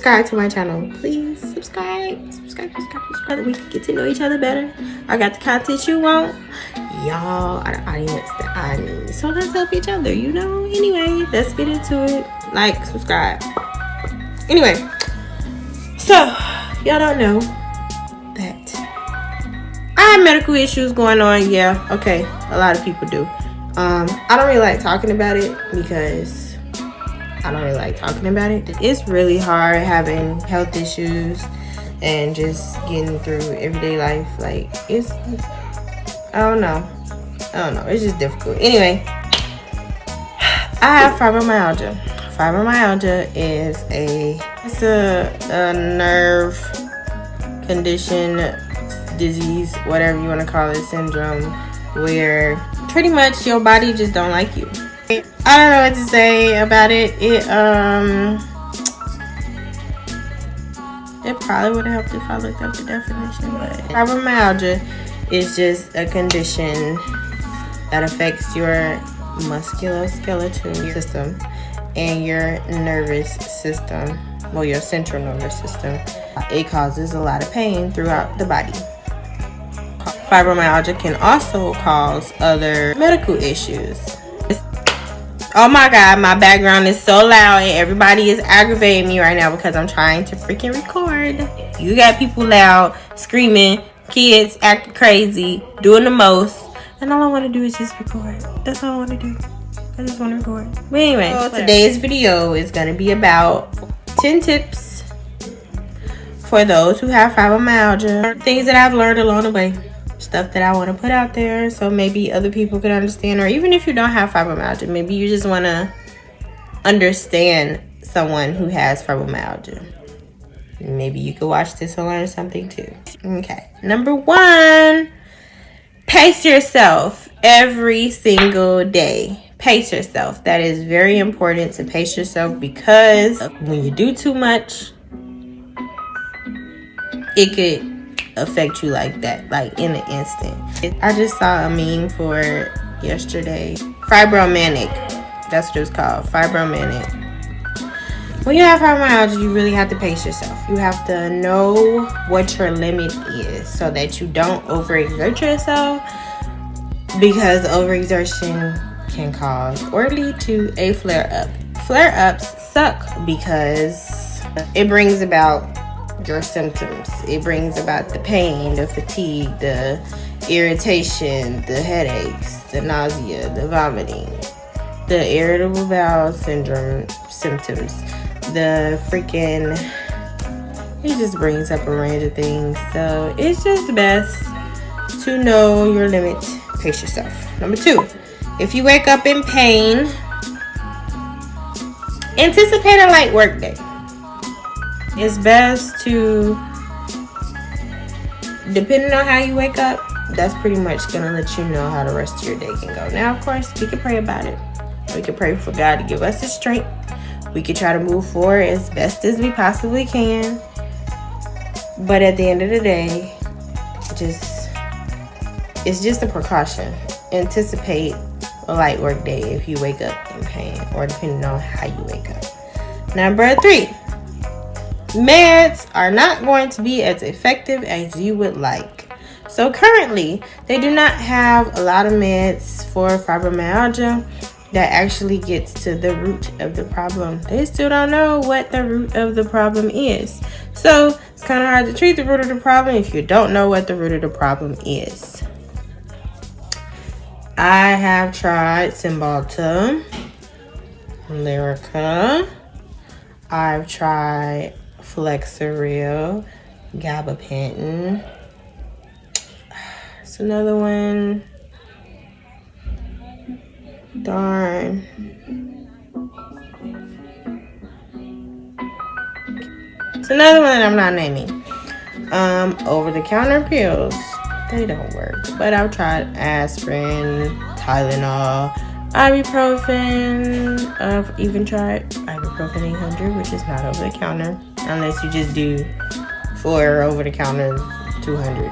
subscribe to my channel. Please subscribe. Subscribe. We can get to know each other better. I got the content you want. Y'all are the audience that I need. So let's help each other, you know? Anyway, let's get into it. Like, subscribe. Anyway, so y'all don't know that I have medical issues going on. Yeah, okay, a lot of people do. I don't really like talking about it because I don't really like talking about it. It's really hard having health issues and just getting through everyday life. Like, it's, I don't know, it's just difficult. Anyway, I have fibromyalgia. Fibromyalgia is a nerve condition, disease, whatever you want to call it, syndrome, where pretty much your body just don't like you. I don't know what to say about it. It probably would have helped if I looked up the definition, but fibromyalgia is just a condition that affects your musculoskeletal system and your nervous system, well, your central nervous system. It causes a lot of pain throughout the body. Fibromyalgia can also cause other medical issues. Oh my God, my background is so loud and everybody is aggravating me right now because I'm trying to freaking record. You got people loud, screaming, kids acting crazy, doing the most, and all I want to do is just record. That's all I want to do. I just want to record. But anyway, so today's video is going to be about 10 tips for those who have fibromyalgia. Things that I've learned along the way. Stuff that I want to put out there so maybe other people can understand, or even if you don't have fibromyalgia, maybe you just want to understand someone who has fibromyalgia. Maybe you could watch this and learn something too. Okay, number 1, pace yourself every single day. Pace yourself. That is very important, to pace yourself, because when you do too much, it could affect you like that, like in an instant. I just saw a meme for yesterday. Fibromanic. That's what it was called. Fibromanic. When you have fibromyalgia, you really have to pace yourself. You have to know what your limit is so that you don't overexert yourself, because overexertion can cause or lead to a flare-up. Flare-ups suck because it brings about your symptoms. It brings about the pain, the fatigue, the irritation, the headaches, the nausea, the vomiting, the irritable bowel syndrome symptoms, the freaking, it just brings up a range of things. So it's just best to know your limit. Pace yourself. Number 2, if you wake up in pain, anticipate a light work day. It's best to, depending on how you wake up, that's pretty much going to let you know how the rest of your day can go. Now, of course, we can pray about it. We can pray for God to give us the strength. We can try to move forward as best as we possibly can. But at the end of the day, it's just a precaution. Anticipate a light work day if you wake up in pain, or depending on how you wake up. Number 3. Meds are not going to be as effective as you would like. So currently, they do not have a lot of meds for fibromyalgia that actually gets to the root of the problem. They still don't know what the root of the problem is. So it's kind of hard to treat the root of the problem if you don't know what the root of the problem is. I have tried Cymbalta, Lyrica. I've tried Flexeril, Gabapentin. It's another one. Darn. It's another one I'm not naming. Over-the-counter pills, they don't work. But I've tried aspirin, Tylenol, ibuprofen. I've even tried ibuprofen 800, which is not over the counter, unless you just do 4 over the counter 200.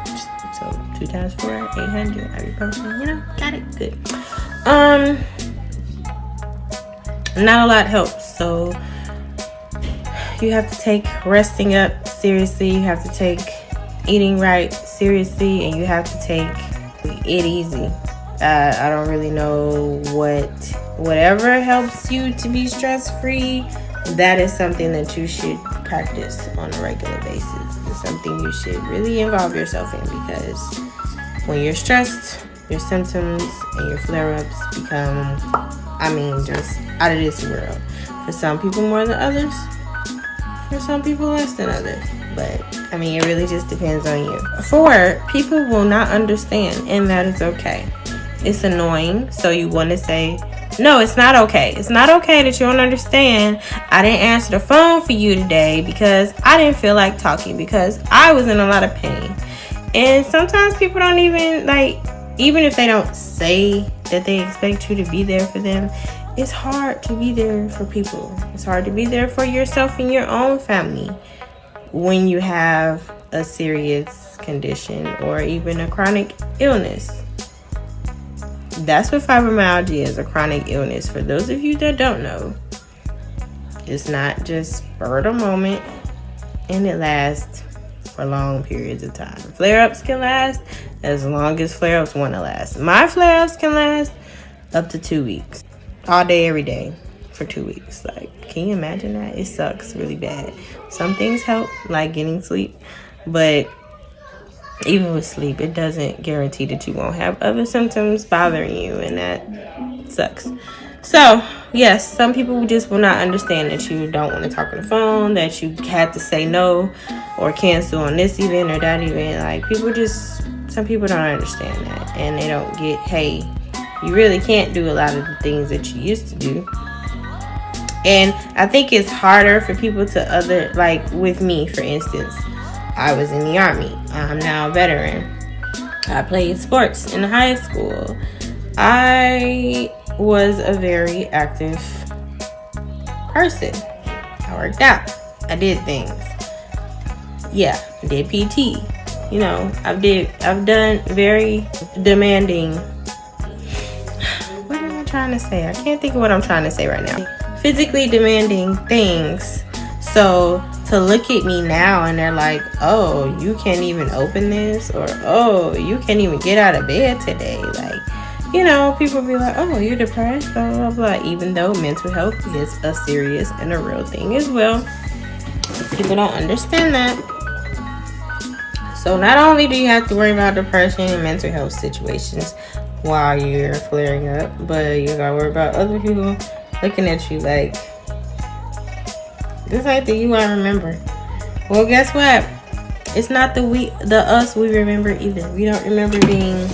So 2 times 4, 800 ibuprofen. You know, got it. Good. Not a lot helps. So you have to take resting up seriously. You have to take eating right seriously, and you have to take it easy. I don't really know whatever helps you to be stress-free, that is something that you should practice on a regular basis. It's something you should really involve yourself in, because when you're stressed, your symptoms and your flare-ups become, just out of this world. For some people more than others, for some people less than others. But, it really just depends on you. 4, people will not understand, and that is okay. It's annoying, so you want to say, no, it's not okay. It's not okay that you don't understand. I didn't answer the phone for you today because I didn't feel like talking, because I was in a lot of pain. And sometimes people don't even, even if they don't say that they expect you to be there for them, it's hard to be there for people. It's hard to be there for yourself and your own family when you have a serious condition or even a chronic illness. That's what fibromyalgia is, a chronic illness. For those of you that don't know, it's not just spur of the moment, and it lasts for long periods of time. Flare-ups can last as long as flare-ups want to last. My flare-ups can last up to 2 weeks. All day, every day for 2 weeks. Can you imagine that? It sucks really bad. Some things help, like getting sleep, but even with sleep, it doesn't guarantee that you won't have other symptoms bothering you, and that sucks. So, yes, some people just will not understand that you don't want to talk on the phone, that you had to say no or cancel on this event or that event. Some people don't understand that, and they don't get, hey, you really can't do a lot of the things that you used to do. And I think it's harder for people to with me, for instance. I was in the Army. I'm now a veteran. I played sports in high school. I was a very active person. I worked out. I did things. Yeah, I did PT. I've done very demanding. What am I trying to say? I can't think of what I'm trying to say right now. Physically demanding things. So to look at me now and they're like, oh, you can't even open this, or oh, you can't even get out of bed today. People be like, oh, you're depressed, blah, blah, blah. Even though mental health is a serious and a real thing as well. People don't understand that. So not only do you have to worry about depression and mental health situations while you're flaring up, but you gotta worry about other people looking at you like, this ain't the you I remember. Well, guess what? It's not the us we remember either. We don't remember being,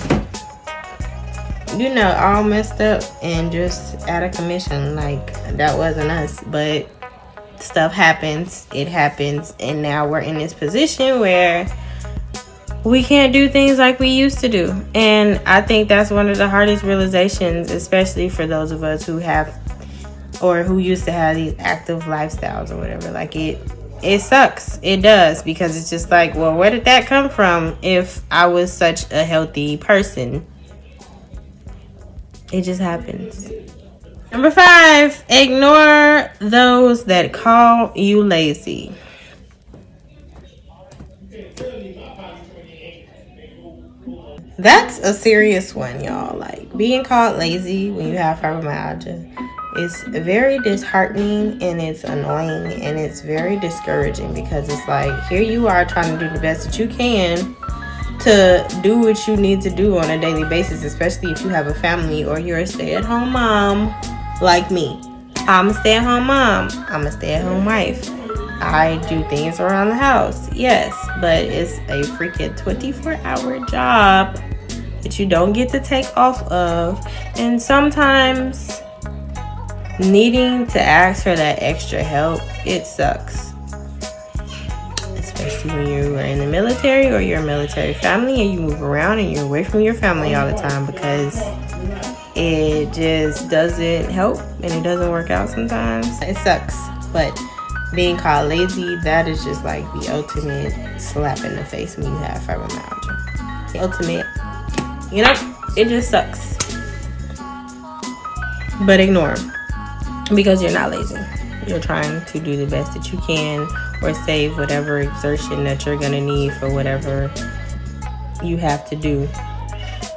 all messed up and just out of commission. That wasn't us. But stuff happens. It happens. And now we're in this position where we can't do things like we used to do. And I think that's one of the hardest realizations, especially for those of us who have or who used to have these active lifestyles or whatever. It sucks. It does, because it's just well, where did that come from if I was such a healthy person? It just happens. Number 5, ignore those that call you lazy. That's a serious one, y'all. Being called lazy when you have fibromyalgia is very disheartening, and it's annoying, and it's very discouraging, because it's here you are trying to do the best that you can to do what you need to do on a daily basis, especially if you have a family or you're a stay-at-home mom like me. I'm a stay-at-home mom. I'm a stay-at-home wife. I do things around the house, yes, but it's a freaking 24-hour job that you don't get to take off of, and sometimes needing to ask for that extra help, it sucks. Especially when you are in the military or you're a military family and you move around and you're away from your family all the time, because it just doesn't help and it doesn't work out sometimes. It sucks, but being called lazy, that is just the ultimate slap in the face when you have fibromyalgia. The ultimate, it just sucks. But ignore them, because you're not lazy. You're trying to do the best that you can, or save whatever exertion that you're gonna need for whatever you have to do.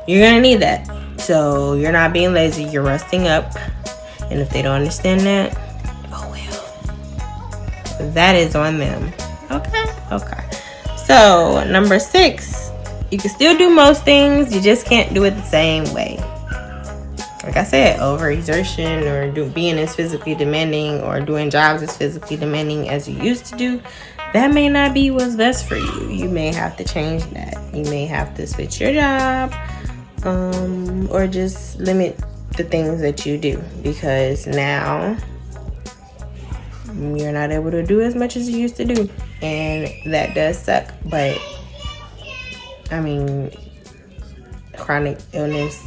You're gonna need that. So you're not being lazy, you're resting up. And if they don't understand that, oh well, that is on them. Okay. So number 6, you can still do most things, you just can't do it the same way. Like I said, overexertion or being as physically demanding or doing jobs as physically demanding as you used to do, that may not be what's best for you. You may have to change that. You may have to switch your job, or just limit the things that you do, because now you're not able to do as much as you used to do, and that does suck. But I mean, chronic illness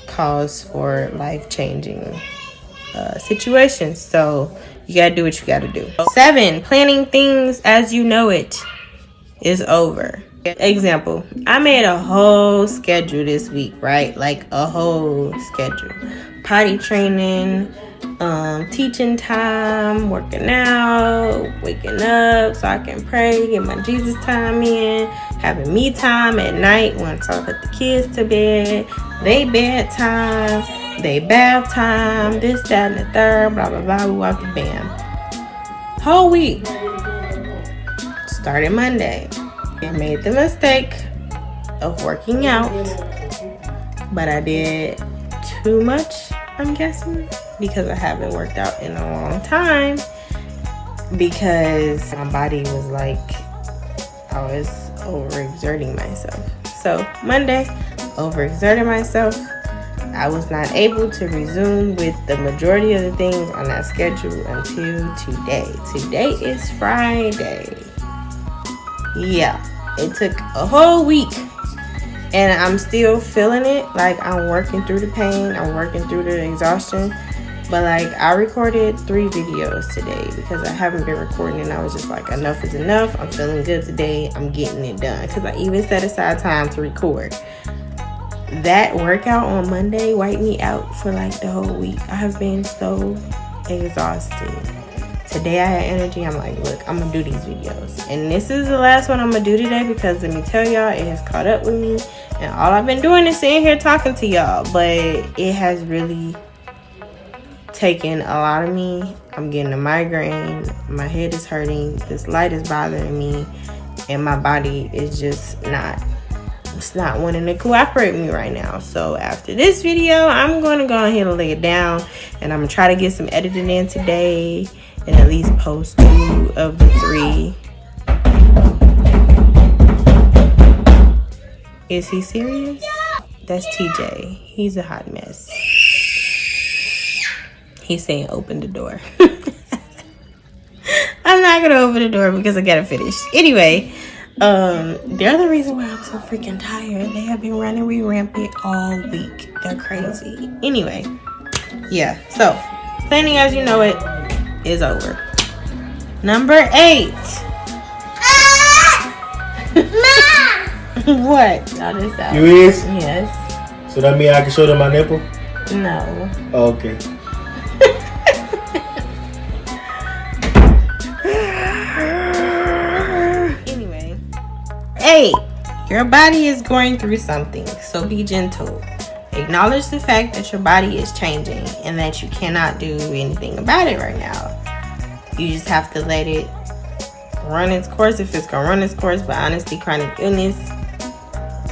calls for life-changing situations, so you gotta do what you gotta do. 7, planning things as you know it is over. Example, I made a whole schedule this week, right? Like a whole schedule. Potty training, teaching time, working out, waking up so I can pray, get my Jesus time in, having me time at night once I put the kids to bed, they bedtime, they bath time, this, that, and the third, blah, blah, blah, we walk the bam. Whole week. Started Monday. I made the mistake of working out, but I did too much, I'm guessing, because I haven't worked out in a long time, because my body was like, I was overexerting myself. So Monday, overexerted myself. I was not able to resume with the majority of the things on that schedule until today. Today is Friday. Yeah, it took a whole week, and I'm still feeling it. Like, I'm working through the pain, I'm working through the exhaustion. But like, I recorded 3 videos today because I haven't been recording, and I was just like, enough is enough. I'm feeling good today, I'm getting it done, because I even set aside time to record. That workout on Monday wiped me out for like the whole week. I have been so exhausted. Today I had energy. I'm like, look, I'm gonna do these videos, and this is the last one I'm gonna do today, because let me tell y'all, it has caught up with me, and all I've been doing is sitting here talking to y'all, but it has really taken a lot of me. I'm getting a migraine, my head is hurting, this light is bothering me, and my body is just not wanting to cooperate with me right now. So after this video, I'm going to go ahead and lay it down, and I'm going to try to get some editing in today and at least post 2 of the 3. Is he serious? That's TJ. He's a hot mess. He's saying open the door. I'm not going to open the door because I got to finish. Anyway, the other reason why I'm so freaking tired, they have been running rampant all week. They're crazy. Anyway, yeah, so planning as you know it is over. Number 8. What? You is? Yes. So that means I can show them my nipple? No. Oh, okay. Anyway, 8. Your body is going through something, so be gentle. Acknowledge the fact that your body is changing and that you cannot do anything about it right now. You just have to let it run its course if it's gonna run its course. But honestly, chronic illness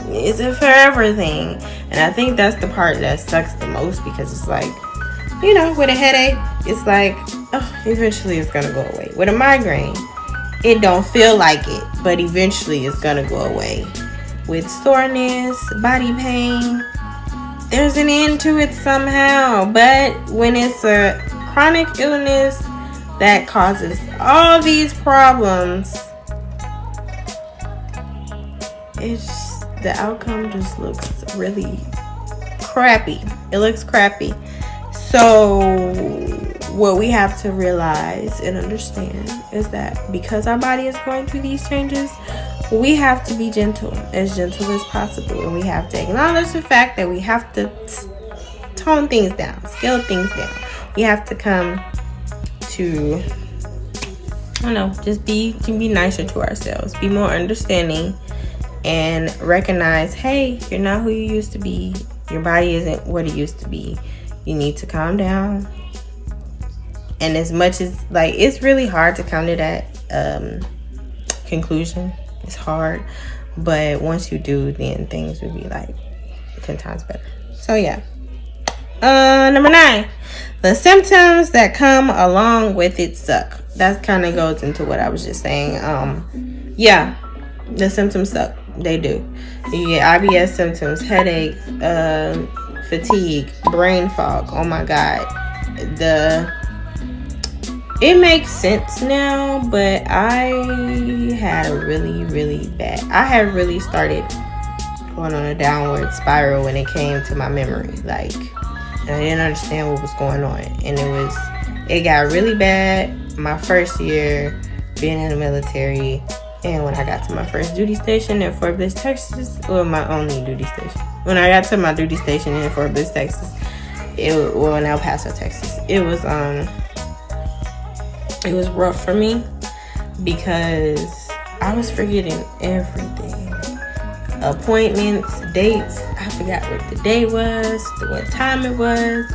is a forever thing, and I think that's the part that sucks the most, because it's like, you know, with a headache, it's like, oh, eventually it's gonna go away. With a migraine, it don't feel like it, but eventually it's gonna go away. With soreness, body pain, there's an end to it somehow. But when it's a chronic illness that causes all these problems, it's, the outcome just looks really crappy. It looks crappy. So what we have to realize and understand is that because our body is going through these changes, we have to be gentle as possible, and we have to acknowledge the fact that we have to tone things down, scale things down. We have to come to, I don't know, just be nicer to ourselves, be more understanding, and recognize, hey, you're not who you used to be. Your body isn't what it used to be. You need to calm down. And as much as, like, it's really hard to come to that conclusion. It's hard. But once you do, then things will be like 10 times better. So yeah. Number 9. The symptoms that come along with it suck. That kind of goes into what I was just saying. Yeah, the symptoms suck. They do. You get IBS symptoms, headache, fatigue, brain fog. Oh my God. It makes sense now, but I had a I had really started going on a downward spiral when it came to my memory. Like, and I didn't understand what was going on. And it got really bad my first year being in the military. And when I got to my first duty station in Fort Bliss, Texas, or my only duty station. When I got to my duty station in Fort Bliss, Texas, in El Paso, Texas, it was rough for me because I was forgetting everything. Appointments, dates, I forgot what the day was, what time it was,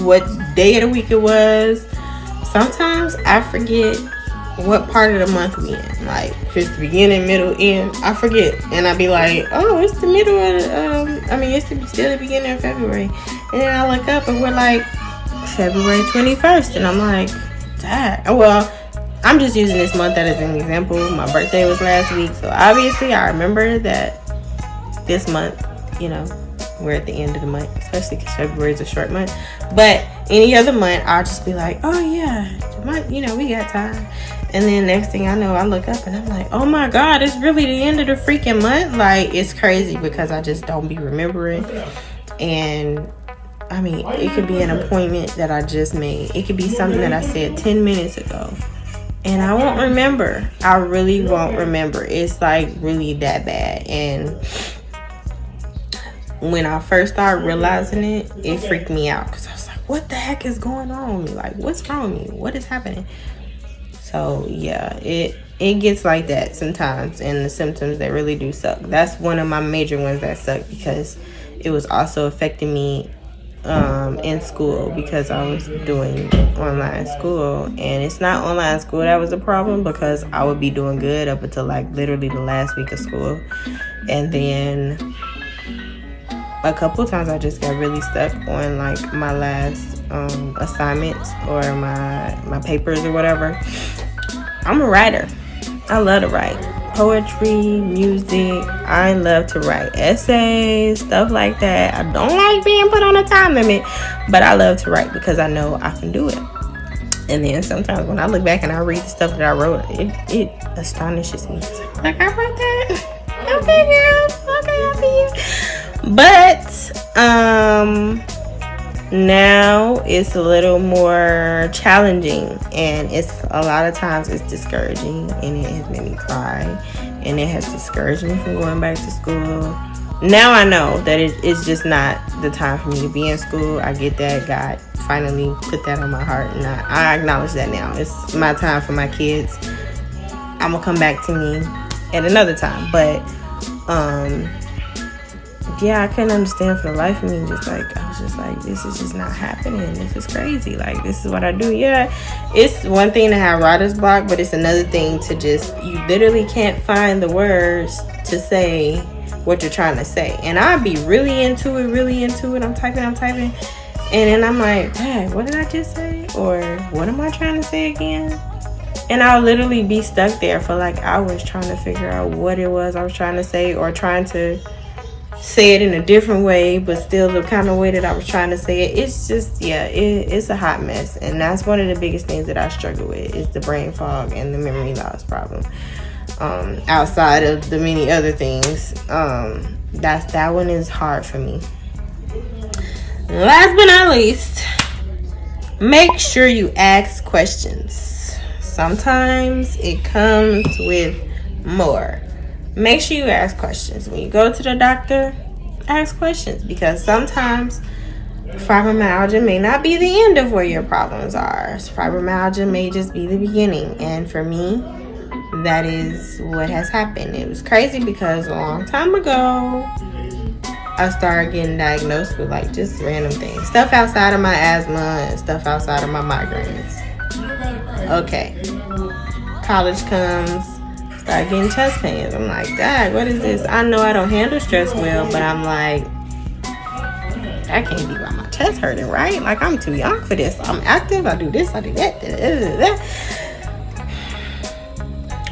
what day of the week it was. Sometimes I forget what part of the month we in. Like, if it's the beginning, middle, end, I forget. And I be like, oh, it's the middle of it's still the beginning of February. And then I look up and we're like, February 21st. And I'm like, dang. Well, I'm just using this month as an example. My birthday was last week. So obviously I remember that this month, we're at the end of the month, especially because February is a short month. But any other month, I'll just be like, oh yeah, the month, we got time. And then next thing I know, I look up and I'm like, oh my God, it's really the end of the freaking month. Like, it's crazy because I just don't be remembering. And it could be an appointment that I just made. It could be something that I said 10 minutes ago. And I won't remember. I really won't remember. It's like really that bad. And when I first started realizing it, it freaked me out. Because I was like, what the heck is going on? Like, what's wrong with me? What is happening? So, yeah, it gets like that sometimes. And the symptoms, they really do suck. That's one of my major ones that suck because it was also affecting me in school because I was doing online school. And it's not online school that was the problem because I would be doing good up until like literally the last week of school. And then a couple of times I just got really stuck on like my last assignments or my papers or whatever. I'm a writer. I love to write poetry, music. I love to write essays, stuff like that. I don't like being put on a time limit, but I love to write because I know I can do it. And then sometimes when I look back and I read the stuff that I wrote, it astonishes me. Like, I wrote that. Okay, girl. Okay, I'll be you. But now it's a little more challenging, and it's a lot of times it's discouraging, and it has made me cry, and it has discouraged me from going back to school. Now I know that it's just not the time for me to be in school. I get that. God finally put that on my heart, and I acknowledge that now. It's my time for my kids. I'm gonna come back to me at another time, but yeah, I couldn't understand for the life of me. I was just like, this is just not happening. This is crazy. Like, this is what I do. Yeah, it's one thing to have writer's block, but it's another thing to you literally can't find the words to say what you're trying to say. And I'd be really into it. I'm typing. And then I'm like, dang, what did I just say? Or what am I trying to say again? And I'll literally be stuck there for like hours trying to figure out what it was I was trying to say, or trying to say it in a different way, but still the kind of way that I was trying to say it. It's just, yeah, it's a hot mess. And that's one of the biggest things that I struggle with, is the brain fog and the memory loss problem. Outside of the many other things, that one is hard for me. Last but not least, make sure you ask questions. Sometimes it comes with more. Make sure you ask questions. When you go to the doctor, ask questions, because sometimes fibromyalgia may not be the end of where your problems are. Fibromyalgia may just be the beginning. And for me, that is what has happened. It was crazy because a long time ago, I started getting diagnosed with like just random things. Stuff outside of my asthma and stuff outside of my migraines. Okay. College comes, start getting chest pains. I'm like, God, what is this? I know I don't handle stress well, but I'm like, that can't be why my chest hurting, right? Like, I'm too young for this. I'm active, I do this, I do that.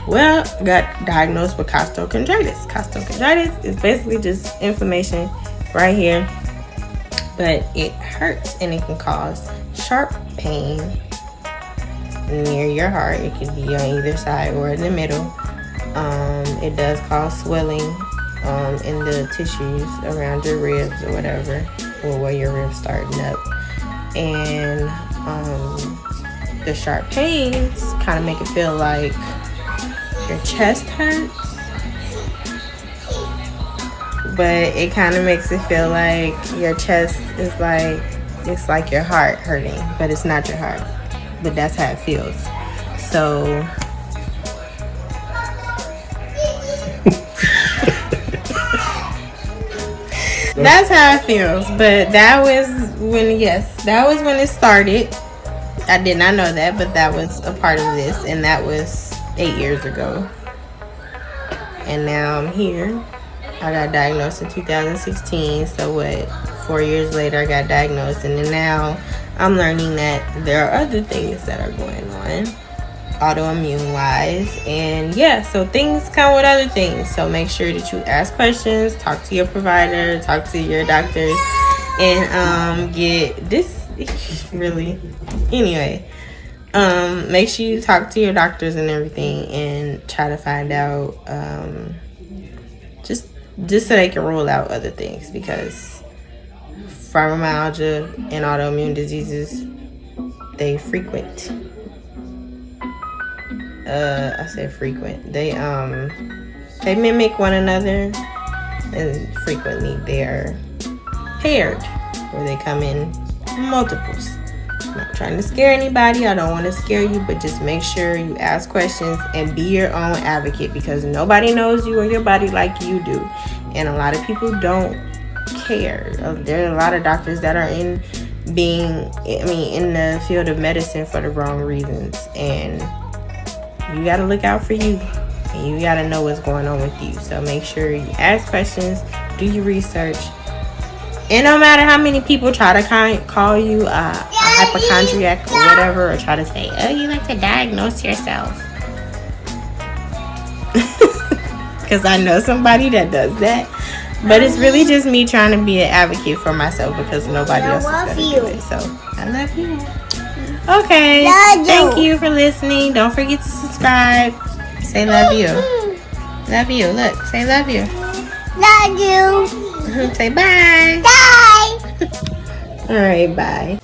Well, got diagnosed with costochondritis. Costochondritis is basically just inflammation right here, but it hurts and it can cause sharp pain near your heart. It could be on either side or in the middle. It does cause swelling in the tissues around your ribs or whatever, or where your ribs starting up. And the sharp pains kind of make it feel like your chest hurts, but it kind of makes it feel like your chest is like, it's like your heart hurting, but it's not your heart. But that's how it feels. So that's how it feels. But that was when, that was when it started. I did not know that, but that was a part of this, and that was 8 years ago. And now I'm here. I got diagnosed in 2016. So what? 4 years later, I got diagnosed, and then now I'm learning that there are other things that are going on, autoimmune wise, and so things come with other things. So make sure that you ask questions, talk to your provider, talk to your doctors, and get this really. Anyway, make sure you talk to your doctors and everything, and try to find out just so they can rule out other things, because fibromyalgia and autoimmune diseases, they frequent. I said frequent. They mimic one another, and frequently they are paired, where they come in multiples. I'm not trying to scare anybody. I don't want to scare you, but just make sure you ask questions and be your own advocate, because nobody knows you or your body like you do, and a lot of people don't care. There are a lot of doctors that are in the field of medicine for the wrong reasons, and you got to look out for you, and you got to know what's going on with you. So make sure you ask questions, do your research, and no matter how many people try to call you a hypochondriac or whatever, or try to say, oh, you like to diagnose yourself, because I know somebody that does that. But it's really just me trying to be an advocate for myself, because nobody else is going to do it. So, I love you. Okay. Thank you for listening. Don't forget to subscribe. Say love you. Love you. Look. Say love you. Love you. Say bye. Bye. All right. Bye.